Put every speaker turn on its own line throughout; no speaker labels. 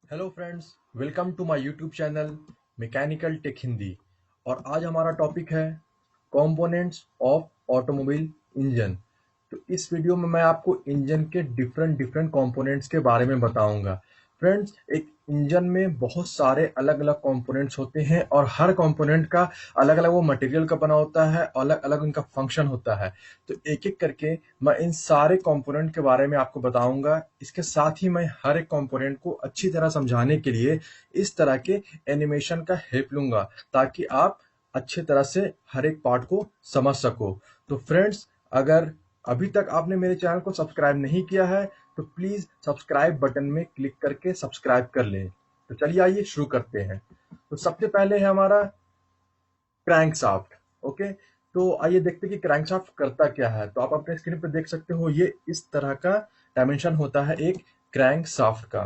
Hello friends, welcome to my YouTube channel mechanical tech Hindi. और आज हमारा टॉपिक है कंपोनेंट्स ऑफ ऑटोमोबाइल इंजन। तो इस वीडियो में मैं आपको इंजन के डिफरेंट डिफरेंट कंपोनेंट्स के बारे में बताऊंगा। फ्रेंड्स, एक इंजन में बहुत सारे अलग अलग कंपोनेंट्स होते हैं और हर कंपोनेंट का अलग अलग वो मटेरियल का बना होता है, अलग अलग उनका फंक्शन होता है। तो एक एक करके मैं इन सारे कंपोनेंट के बारे में आपको बताऊंगा। इसके साथ ही मैं हर एक कंपोनेंट को अच्छी तरह समझाने के लिए इस तरह के एनिमेशन का हेल्प लूंगा, ताकि आप अच्छे तरह से हर एक पार्ट को समझ सको। तो फ्रेंड्स, अगर अभी तक आपने मेरे चैनल को सब्सक्राइब नहीं किया है तो प्लीज सब्सक्राइब बटन में क्लिक करके सब्सक्राइब कर लें। तो चलिए आइए शुरू करते हैं। तो सबसे पहले है हमारा क्रैंकशाफ्ट। ओके, तो आइए देखते हैं कि क्रैंकशाफ्ट करता क्या है। तो आप अपने स्क्रीन पर देख सकते हो, ये इस तरह का डायमेंशन होता है एक क्रैंकशाफ्ट का।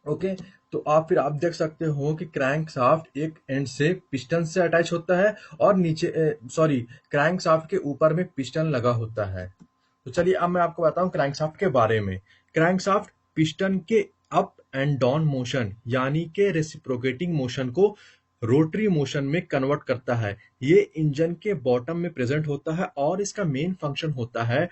ओके, तो आप देख सकते हो कि क्रैंकशाफ्ट एक एंड से पिस्टन से अटैच होता है और नीचे सॉरी, क्रैंकशाफ्ट के ऊपर में पिस्टन लगा होता है। तो चलिए अब मैं आपको बताऊं क्रैंकशाफ्ट के बारे में। क्रैंकशाफ्ट पिस्टन के अप एंड डाउन मोशन यानी के रेसिप्रोकेटिंग मोशन को रोटरी मोशन में कन्वर्ट करता है। ये इंजन के बॉटम में प्रेजेंट होता है और इसका मेन फंक्शन होता है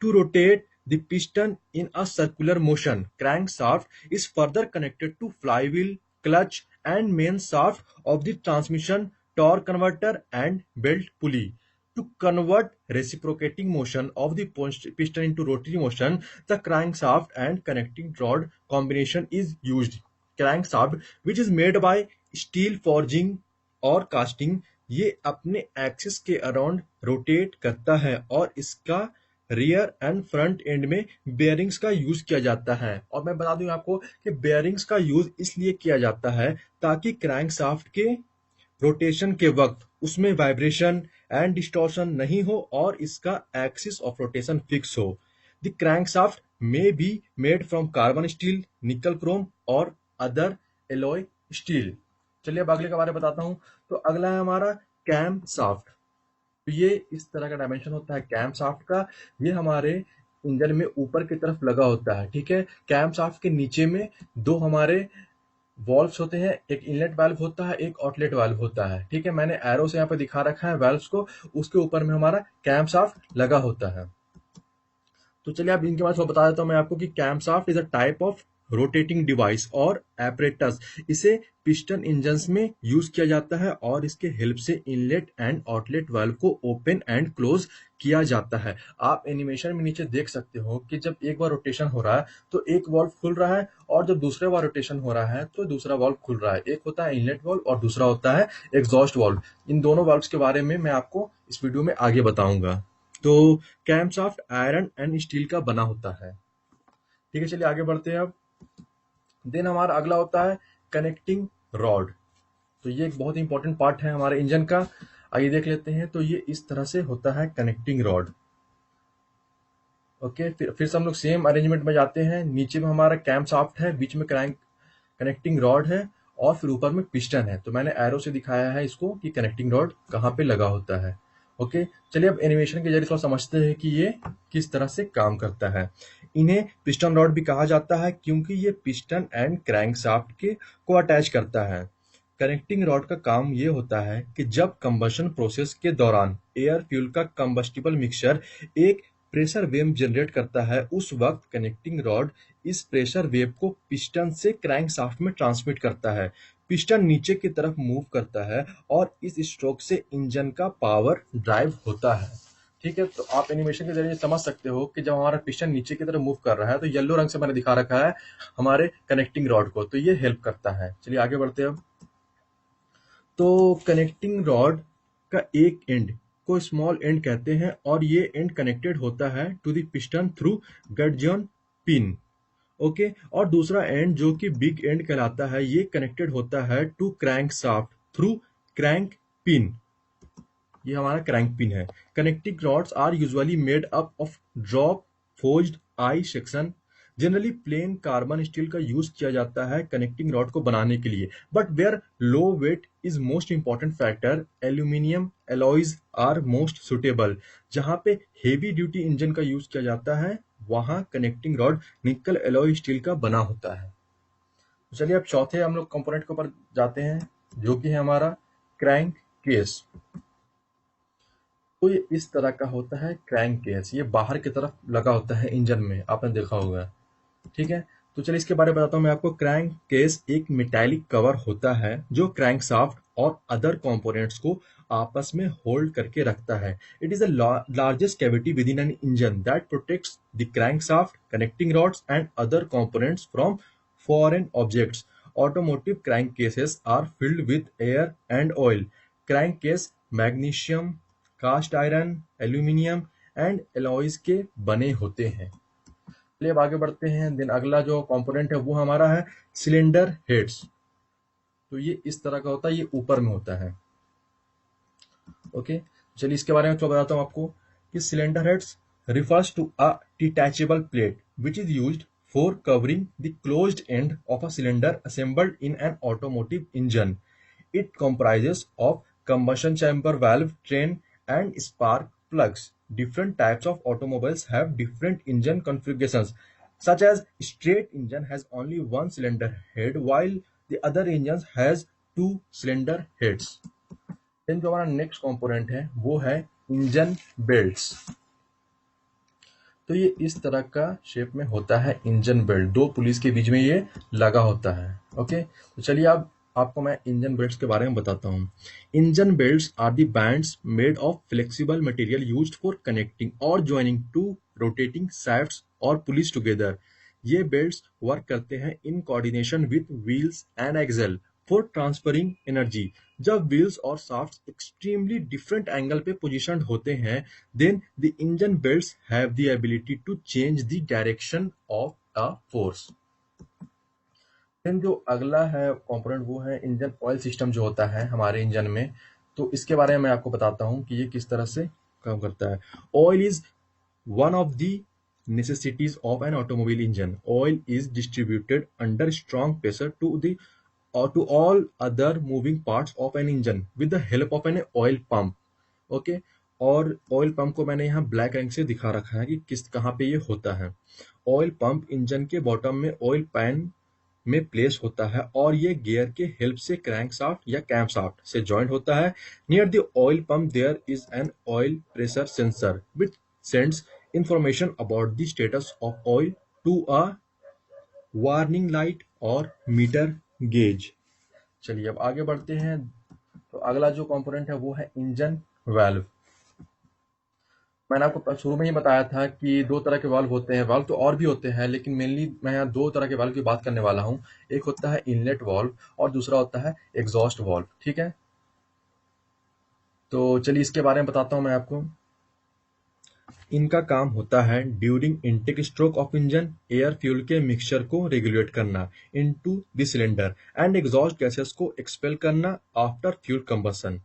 to rotate the piston in a circular motion. Crankshaft is further connected to flywheel, clutch, and main shaft of the transmission, torque converter, and belt pulley. To convert reciprocating motion of the piston into rotary motion, the crankshaft and connecting rod combination is used. Crankshaft, which is made by steel forging और casting, ये अपने axis के around rotate करता है और इसका rear and front end में bearings का यूज किया जाता है। और मैं बता दूं आपको कि बेयरिंग्स का यूज इसलिए किया जाता है ताकि क्रैंकशाफ्ट के रोटेशन के वक्त उसमें वाइब्रेशन एंड डिस्टॉर्शन नहीं हो और इसका एक्सिस ऑफ रोटेशन फिक्स हो। द क्रैंकशाफ्ट में be made from carbon steel, निकल क्रोम और अदर एलॉय स्टील। चलिए अब अगले के बारे में बताता हूँ। तो अगला है हमारा कैम शाफ्ट। तो ये इस तरह का डायमेंशन होता है कैम शाफ्ट का। ये हमारे इंजन में ऊपर की तरफ लगा होता है। ठीक है, कैम शाफ्ट के नीचे में दो हमारे वॉल्व्स होते हैं, एक इनलेट वाल्व होता है, एक आउटलेट वाल्व होता है। ठीक है, मैंने एरो से यहाँ पे दिखा रखा है वाल्व्स को। उसके ऊपर में हमारा कैम शाफ्ट लगा होता है। तो चलिए अब इनके बाद बता देता हूँ मैं आपको कि camshaft is a type of rotating device और एपरेटस। इसे पिस्टन इंजन्स में यूज किया जाता है और इसके हेल्प से इनलेट एंड आउटलेट वाल्व को ओपन एंड क्लोज किया जाता है। आप एनिमेशन में नीचे देख सकते हो कि जब एक बार रोटेशन हो रहा है तो एक वाल्व खुल रहा है, और जब दूसरे बार रोटेशन हो रहा है तो दूसरा वाल्व खुल रहा है। एक होता है इनलेट वाल्व और दूसरा होता है एग्जॉस्ट वाल्व। इन दोनों वाल्व्स के बारे में मैं आपको इस वीडियो में आगे बताऊंगा। तो कैमशाफ्ट आयरन एंड स्टील का बना होता है। ठीक है, चलिए आगे बढ़ते हैं अब। देन हमारा अगला होता है कनेक्टिंग रॉड। तो ये एक बहुत ही इंपॉर्टेंट पार्ट है हमारे इंजन का। आइए देख लेते हैं। तो ये इस तरह से होता है कनेक्टिंग रॉड। ओके, फिर से हम लोग सेम अरेंजमेंट में जाते हैं। नीचे में हमारा कैम शाफ्ट है, बीच में क्रैंक कनेक्टिंग रॉड है और फिर ऊपर में पिस्टन है। तो मैंने एरो से दिखाया है इसको कि कनेक्टिंग रॉड कहाँ पे लगा होता है। ओके, चलिए अब एनिमेशन के जरिए थोड़ा समझते हैं कि ये किस तरह से काम करता है। इन्हें पिस्टन रॉड भी कहा जाता है क्योंकि ये पिस्टन एंड क्रैंक शाफ्ट के को अटैच करता है। कनेक्टिंग रॉड का काम ये होता है कि जब कंबशन प्रोसेस के दौरान एयर फ्यूल का कंबस्टिबल मिक्सचर एक प्रेशर वेव जनरेट करता है, उस वक्त कनेक्टिंग रॉड इस प्रेशर वेव को पिस्टन से क्रैंकशाफ्ट में ट्रांसमिट करता है। पिस्टन नीचे की तरफ मूव करता है और इस स्ट्रोक से इंजन का पावर ड्राइव होता है। ठीक है, तो आप एनिमेशन के जरिए समझ सकते हो कि जब हमारा पिस्टन नीचे की तरफ मूव कर रहा है तो येलो रंग से मैंने दिखा रखा है हमारे कनेक्टिंग रॉड को। तो ये हेल्प करता है। चलिए आगे बढ़ते हैं अब। तो कनेक्टिंग रॉड का एक एंड को स्मॉल एंड कहते हैं और ये एंड कनेक्टेड होता है to the piston through gudgeon pin. Okay, और दूसरा एंड जो कि बिग एंड कहलाता है, ये कनेक्टेड होता है to crankshaft through crank pin. ये हमारा क्रैंक पिन है। Connecting rods are usually made up of drop forged I section. Generally plain carbon steel का यूज किया जाता है कनेक्टिंग रॉड को बनाने के लिए, but where low weight is most important factor, aluminium alloys are most suitable. जहां पे हेवी ड्यूटी इंजन का यूज किया जाता है वहां connecting rod nickel alloy steel का बना होता है। चलिए अब चौथे हम लोग कंपोनेंट के ऊपर जाते हैं, जो कि है हमारा क्रैंक केस। तो ये इस तरह का होता है क्रैंक केस, ये बाहर की तरफ लगा होता है इंजन में, आपने देखा होगा। ठीक है, तो चलिए इसके बारे में बताता हूँ मैं आपको। क्रैंक केस एक मेटालिक कवर होता है जो क्रैंक शाफ्ट और अदर कंपोनेंट्स को आपस में होल्ड करके रखता है। It is the largest cavity within an engine that protects the crankshaft, connecting rods and other components from foreign objects. Automotive crankcases are filled with air and oil. Crankcase magnesium, cast iron, aluminium and alloys के बने होते हैं। चलिए अब आगे बढ़ते हैं। Then अगला जो कंपोनेंट है वो हमारा है सिलेंडर हेड्स। तो ये इस तरह का होता है, ये ऊपर में होता है। ओके, चलिए इसके बारे में थोड़ा बताता हूँ आपको कि cylinder heads refers to a detachable plate which is used for covering the closed end of a cylinder assembled in an automotive engine. It comprises of combustion chamber valve, train, and spark plugs. Different types of automobiles have different engine configurations, such as straight engine has only one cylinder head, while the other engines has two cylinder heads. Then जो हमारा next component है वो है engine belts. तो ये इस तरह का शेप में होता है इंजन बेल्ट, दो पुलिस के बीच में ये लगा होता है। ओके, तो चलिए अब आपको मैं इंजन बेल्ट्स के बारे में बताता हूँ। Engine belts are the bands made of flexible material used for connecting और ज्वाइनिंग टू रोटेटिंग शाफ्ट्स और पुलिस टुगेदर। ये बेल्ट्स वर्क करते हैं in coordination with wheels and axle for transferring energy. जब व्हील्स और शाफ्ट्स एक्सट्रीमली डिफरेंट एंगल पे positioned होते हैं, then the engine belts have the ability to change the direction of a force. Then जो अगला है कंपोनेंट वो है इंजन ऑयल सिस्टम जो होता है हमारे इंजन में। तो इसके बारे में मैं आपको बताता हूँ कि ये किस तरह से काम करता है। Oil is one of the necessities of an automobile engine. Oil is distributed under strong pressure to the or to all other moving parts of an engine with the help of an oil pump. Okay, और oil pump को मैंने यहाँ black रंग से दिखा रखा है कि किस कहाँ पे ये होता है। ऑयल पंप इंजन के बॉटम में ऑयल पैन में प्लेस होता है और ये गियर के हेल्प से क्रैंक शाफ्ट या कैम शाफ्ट से जॉइंट होता है। Near the oil pump there is an oil pressure sensor which sends information about the status of oil to a warning light और मीटर गेज। चलिए अब आगे बढ़ते हैं। तो अगला जो कंपोनेंट है वो है इंजन वाल्व। मैंने आपको शुरू में ही बताया था कि दो तरह के वाल्व होते हैं। वाल्व तो और भी होते हैं, लेकिन मेनली मैं यहाँ दो तरह के वाल्व की बात करने वाला हूँ। एक होता है इनलेट वाल्व और दूसरा होता है एग्जॉस्ट वाल्व। ठीक है, तो चलिए इसके बारे में बताता हूँ मैं आपको। इनका काम होता है during intake stroke of engine air fuel के मिक्सचर को रेगुलेट करना into the cylinder and exhaust gases को एक्सपेल करना आफ्टर फ्यूल कंबशन।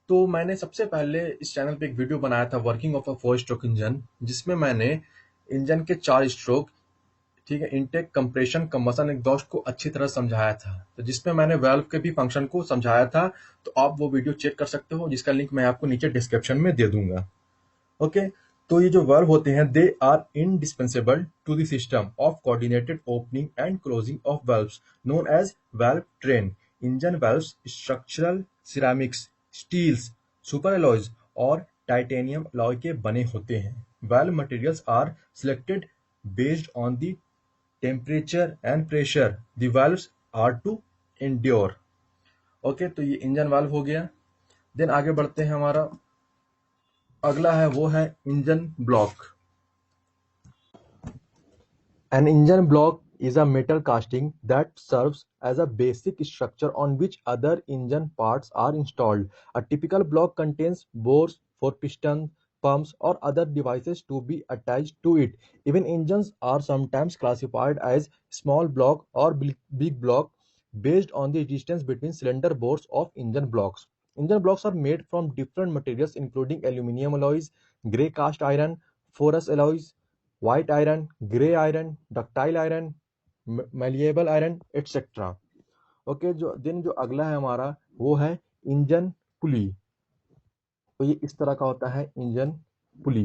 तो मैंने सबसे पहले इस चैनल पे एक वीडियो बनाया था working of a 4 stroke engine, जिसमें मैंने इंजन के 4 स्ट्रोक, ठीक है, इनटेक, कंप्रेशन, कंबशन, एग्जॉस्ट को अच्छी तरह समझाया था। तो जिसमें मैंने वाल्व के भी फंक्शन को समझाया था, तो आप वो वीडियो चेक कर सकते हो, जिसका लिंक मैं आपको नीचे डिस्क्रिप्शन में दे दूंगा। ओके, तो ये जो वाल्व होते हैं they are indispensable to the system of coordinated opening and closing of valves known as valve train. Engine valves structural ceramics, steels, super alloys और टाइटेनियम अलॉय के बने होते हैं। Valve materials are selected based on the temperature and pressure the valves are to endure. Okay, तो ये engine valve हो गया। Then आगे बढ़ते हैं। हमारा अगला है वो है engine block. An engine block is a metal casting that serves as a basic structure on which other engine parts are installed. A typical block contains bores for pistons, pumps, or other devices to be attached to it. Even engines are sometimes classified as small block or big block based on the distance between cylinder bores of engine blocks. Engine blocks are made from different materials including aluminum alloys, grey cast iron, ferrous alloys, white iron, grey iron, ductile iron, malleable iron, etc. Okay, जो अगला है हमारा वो है engine पुली। तो ये इस तरह का होता है engine pulley.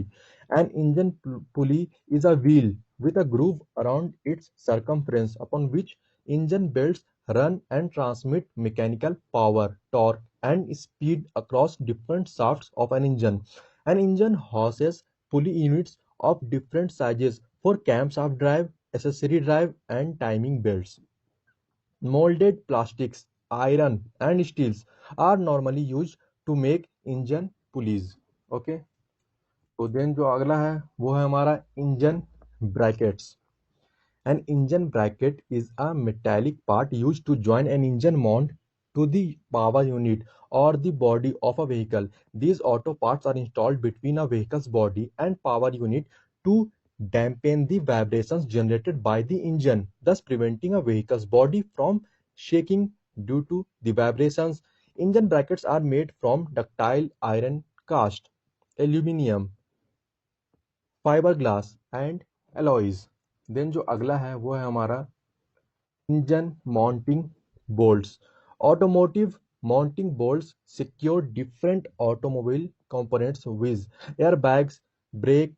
An engine pulley is a wheel with a groove around its circumference upon which Engine belts run and transmit mechanical power, torque, and speed across different shafts of an engine. An engine houses pulley units of different sizes for camshaft drive, accessory drive, and timing belts. Molded plastics, iron, and steels are normally used to make engine pulleys. Okay, तो then जो अगला है वो है हमारा engine brackets. An engine bracket is a metallic part used to join an engine mount to the power unit or the body of a vehicle. These auto parts are installed between a vehicle's body and power unit to dampen the vibrations generated by the engine, thus preventing a vehicle's body from shaking due to the vibrations. Engine brackets are made from ductile iron cast, aluminium, fiberglass and alloys. Then जो अगला है वो है हमारा engine mounting bolts. Automotive mounting bolts secure different automobile components with airbags, brake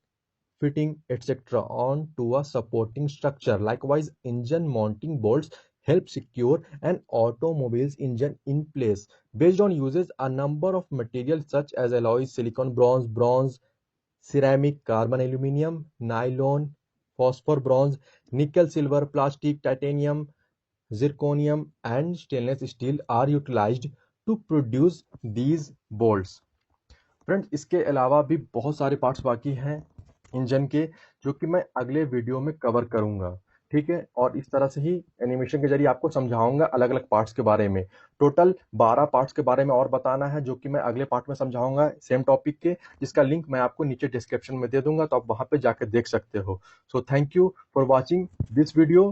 fitting, etc. onto a supporting structure. Likewise, engine mounting bolts help secure an automobile's engine in place. Based on uses, a number of materials such as alloys, silicon, bronze, ceramic, carbon, aluminum, nylon, phosphor, bronze, nickel, silver, plastic, titanium, zirconium, and stainless steel are utilized to produce these bolts. Friends, इसके अलावा भी बहुत सारे parts बाकी हैं engine के जो कि मैं अगले वीडियो में कवर करूंगा. ठीक है, और इस तरह से ही एनिमेशन के जरिए आपको समझाऊंगा अलग अलग पार्ट्स के बारे में. टोटल 12 पार्ट्स के बारे में और बताना है जो कि मैं अगले पार्ट में समझाऊंगा सेम टॉपिक के, जिसका लिंक मैं आपको नीचे डिस्क्रिप्शन में दे दूंगा, तो आप वहां पे जाकर देख सकते हो. So thank you for watching this video.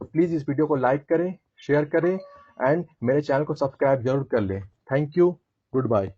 Please इस वीडियो को लाइक करें, शेयर करें एंड मेरे चैनल को सब्सक्राइब जरूर कर लें. Thank you, good bye.